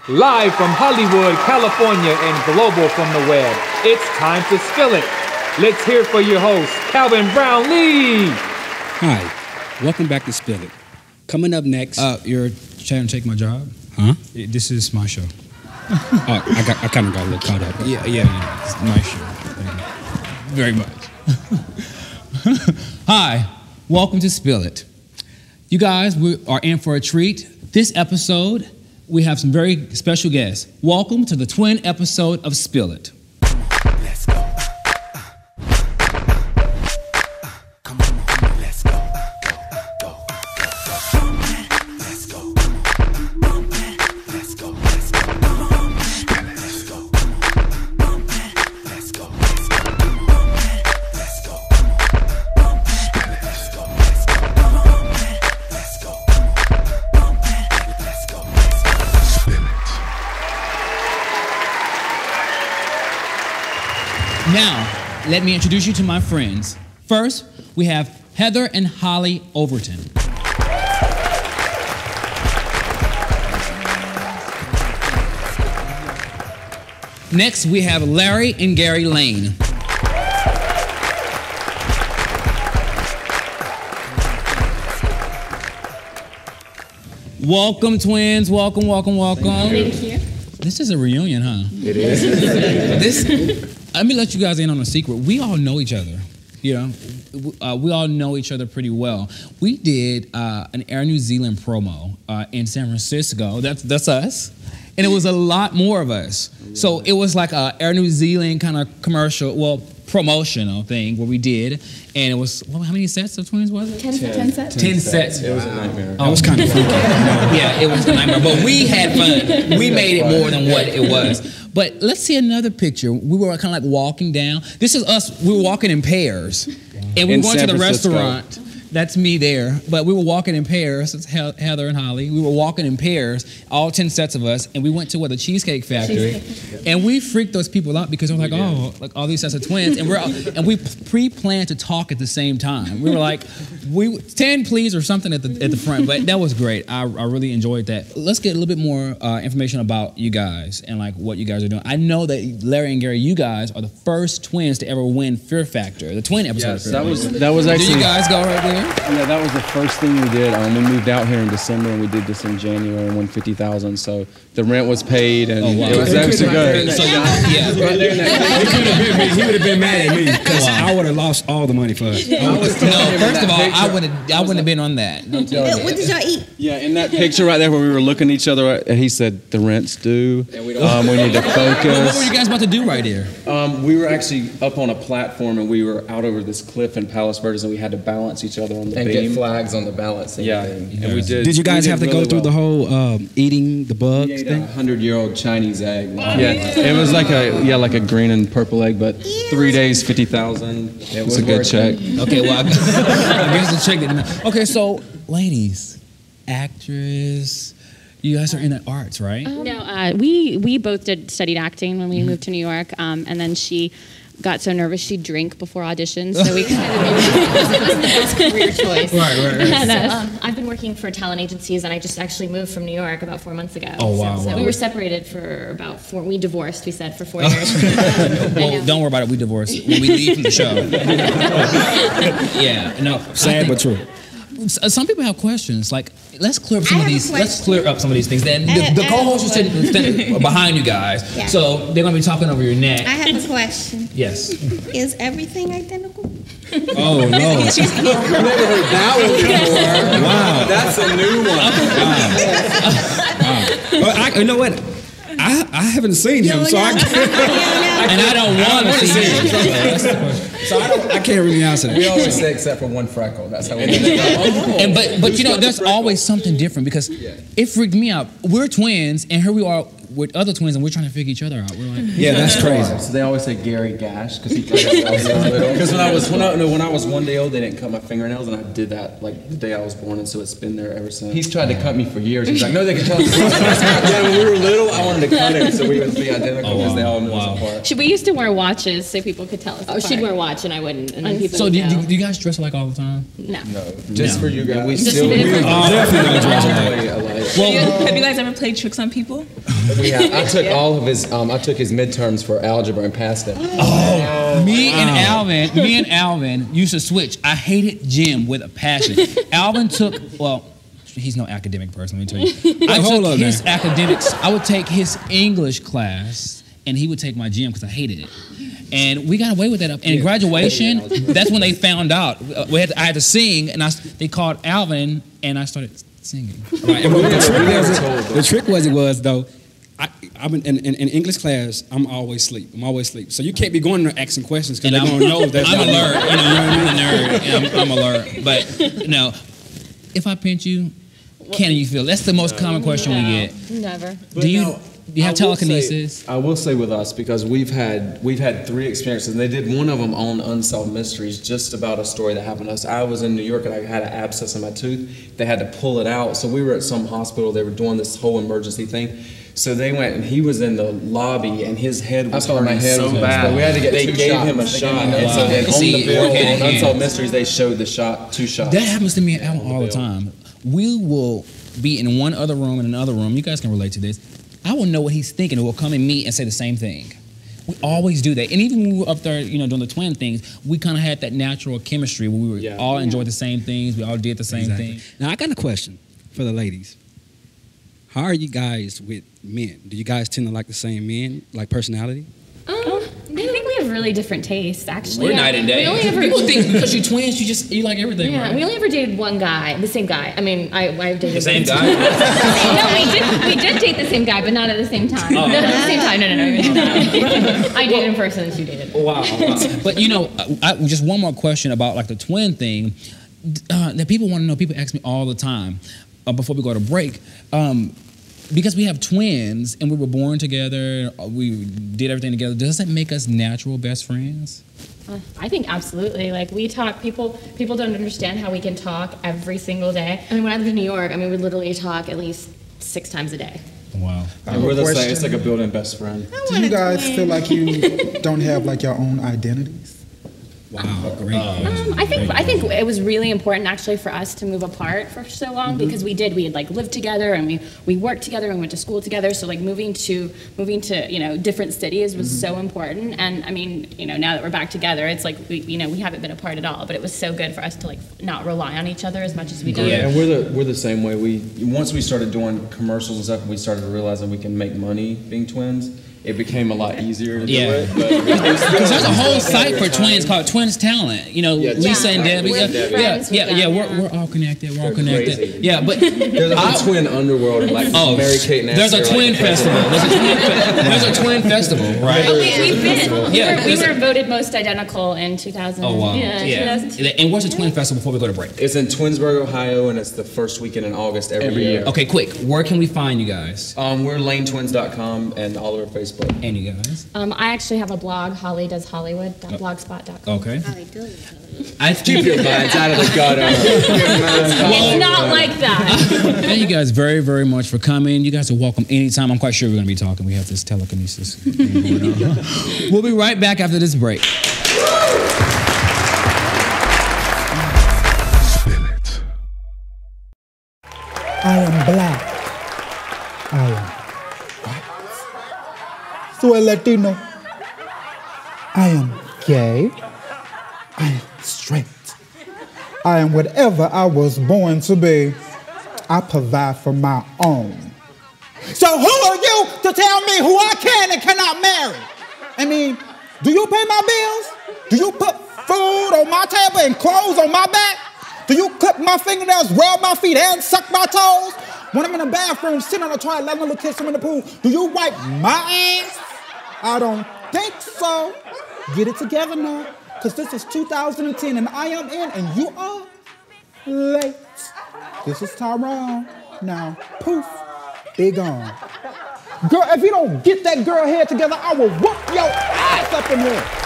Live from Hollywood, California, and global from the web, it's time to spill it. Let's hear for your host, Calvin Brownlee. Hi, welcome back to Spill It. Coming up next... You're trying to take my job? Huh? This is my show. I kind of got a little caught up. Yeah, it's my show. Very much. Hi, welcome to Spill It. You guys, we are in for a treat. This episode, we have some very special guests. Welcome to the twin episode of Spill It. Let's go. Come on, let's go. Go. Let's go. Let's go. Let's go. Come on, let's go. Let's go. Let's go. Let's go. Let's go. Let's go. Come on, let's go. Let's go. Spill it. Now, let me introduce you to my friends. First, we have Heather and Holly Overton. Next, we have Larry and Gary Lane. Welcome, twins. Welcome. Thank you. This is a reunion, huh? It is. Let me let you guys in on a secret. We all know each other. You know, we all know each other pretty well. We did an Air New Zealand promo in San Francisco. That's us. And it was a lot more of us. So it was like a Air New Zealand kind of commercial, promotional thing where we did. And it was, how many sets of twins was it? 10 sets. 10 sets. It was a nightmare. That was kind of freaky. Yeah, it was a nightmare. But we had fun. We made it more than what it was. But let's see another picture. We were kind of like walking down. This is us. We were walking in pairs. And we went to the restaurant. That's me there. But we were walking in pairs. It's Heather and Holly. We were walking in pairs, all 10 sets of us. And we went to the Cheesecake Factory. And we freaked those people out because they were like, like all these sets of twins. And we pre-planned to talk at the same time. We were like, 10 please or something at the front. But that was great. I really enjoyed that. Let's get a little bit more information about you guys and like what you guys are doing. I know that Larry and Gary, you guys are the first twins to ever win Fear Factor, the twin episode. Yes, that was actually. Did you guys go right there? Yeah, that was the first thing we did. We moved out here in December, and we did this in January and won $50,000. So the rent was paid, and it was actually good. So, It could have been me. He would have been mad at me because I would have lost all the money for us. First of all, I wouldn't have been on that. What did y'all eat? Yeah, in that picture right there where we were looking at each other, and he said, "The rent's due. We need to focus." What were you guys about to do right here? We were actually up on a platform, and we were out over this cliff in Palos Verdes, and we had to balance each other on the beam. Get flags on the balancing thing. And we did. Did you guys have to really go through the whole eating the bugs We ate thing? a 100-year-old Chinese egg. Yeah, it was like a green and purple egg, but 3 days, $50,000. It was a good check. Okay, well, I guess the check didn't. Okay, so ladies, actress, you guys are in the arts, right? No, we both studied acting when we moved to New York, and then she got so nervous she'd drink before auditions, so we kind of That's a career choice. Right. So, I've been working for talent agencies, and I just actually moved from New York about 4 months ago. Oh, wow. So we were separated for about 4. We divorced. We said for 4 years. Well, don't worry about it. We divorced when we leave from the show. Yeah, no. Sad but true. Some people have questions. Like, let's clear up some of these. Let's clear up some of these things. Then the co-hosts are sitting behind you guys, so they're gonna be talking over your neck. I have a question. Yes. Is everything identical? Oh no! Never heard that one before. Wow, That's a new one. Wow. Well, you know what? I haven't seen him, so I can't. And I don't want to see him. So I can't really answer that. We always say except for one freckle. That's how we do it. And but you know, there's always something different because it freaked me out. We're twins, and here we are with other twins, and we're trying to figure each other out. We're like, Yeah, that's crazy. So they always say Gary Gash because he because when I was 1 day old, they didn't cut my fingernails, and I did that like the day I was born, and so it's been there ever since. He's tried to cut me for years. He's like, no, they can tell us. Yeah, when we were little, I wanted to cut it so we would be identical because they all knew us apart. We used to wear watches so people could tell us apart. She'd wear a watch and I wouldn't, and then people so would do know. you guys dress alike all the time? No. Just for you guys. We Just still for you. definitely don't dress alike. Well, Have you guys ever played tricks on people? I took all of his. I took his midterms for algebra and passed it. Me and Alvin used to switch. I hated gym with a passion. Alvin took, well, he's no academic person, let me tell you. I took his academics, I would take his English class, and he would take my gym because I hated it. And we got away with that. And in graduation, that's when they found out. I had to sing, and they called Alvin, and I started singing. Right. And the trick was though, I'm in English class, I'm always asleep. So you can't be going there asking questions because they're going to know that's I'm alert. I'm a nerd. I'm alert. But, if I pinch you, can you feel? That's the most common question we get. Never. Do you have telekinesis? I will say with us, because we've had 3 experiences, and they did one of them on Unsolved Mysteries, just about a story that happened to us. I was in New York and I had an abscess in my tooth. They had to pull it out. So we were at some hospital. They were doing this whole emergency thing. So they went, and he was in the lobby, and his head was hurting so bad. We had to get They gave him a shot. And so then on the bill, on Unsolved Mysteries, they showed the shot, 2 shots. That happens to me and Alan all the time. We will be in one other room, in another room. You guys can relate to this. I will know what he's thinking, and we'll come and meet and say the same thing. We always do that. And even when we were up there, doing the twin things, we kind of had that natural chemistry where we were all enjoyed the same things. We all did the same thing. Now, I got a question for the ladies. How are you guys with men? Do you guys tend to like the same men, like personality? I think we have really different tastes, actually. We're night and day. We only ever People think because you're twins, you like everything. Yeah, right? we only ever dated one guy, the same guy. I mean, I've dated The same guy? No, we did date the same guy, but not at the same time. Oh. Not at the same time. No. I dated him first, and then she dated. Wow. But just one more question about like the twin thing that people want to know. People ask me all the time before we go to break. Because we have twins and we were born together, we did everything together, does that make us natural best friends? I think absolutely. Like, we talk, people don't understand how we can talk every single day. I mean, when I lived in New York, we would literally talk at least 6 times a day. Wow. And we're the same. It's like a built-in best friend. Do you guys feel like you don't have like your own identities? Wow, great. I think it was really important actually for us to move apart for so long because we had like lived together and we worked together and went to school together. So like moving to different cities was so important. And I mean, now that we're back together, it's like we haven't been apart at all. But it was so good for us to like not rely on each other as much as we do. Yeah, and we're the same way. Once we started doing commercials and stuff, we started realizing we can make money being twins. It became a lot easier to do it. Because there's a whole site for twins called Twins Talent. Lisa and Debbie. We're all connected. We're all connected. Crazy. Yeah, but there's a twin underworld and like Mary Kate and there's a twin festival. There's a twin festival, right? We've been. Yeah, we were voted most identical in 2000. Oh wow. Yeah. 2002. And what's a twin festival before we go to break? It's in Twinsburg, Ohio, and it's the first weekend in August every year. Okay, quick. Where can we find you guys? We're lanetwins.com and all over Facebook. And you guys? I actually have a blog, hollydoeshollywood.blogspot.com. Okay. I keep your minds out of the gutter. It's not like that. Thank you guys very, very much for coming. You guys are welcome anytime. I'm quite sure we're going to be talking. We have this telekinesis thing going on. We'll be right back after this break. I am black. I am white. So a Latino. I am gay. I am straight. I am whatever I was born to be. I provide for my own. So who are you to tell me who I can and cannot marry? I mean, do you pay my bills? Do you put food on my table and clothes on my back? Do you clip my fingernails, rub my feet, and suck my toes? When I'm in the bathroom, sitting on the toilet, let a little kiss him in the pool, do you wipe my ass? I don't think so. Get it together now, because this is 2010 and I am in and you are late. This is Tyrone. Now, poof, be gone. Girl, if you don't get that girl head together, I will whoop your ass up in here.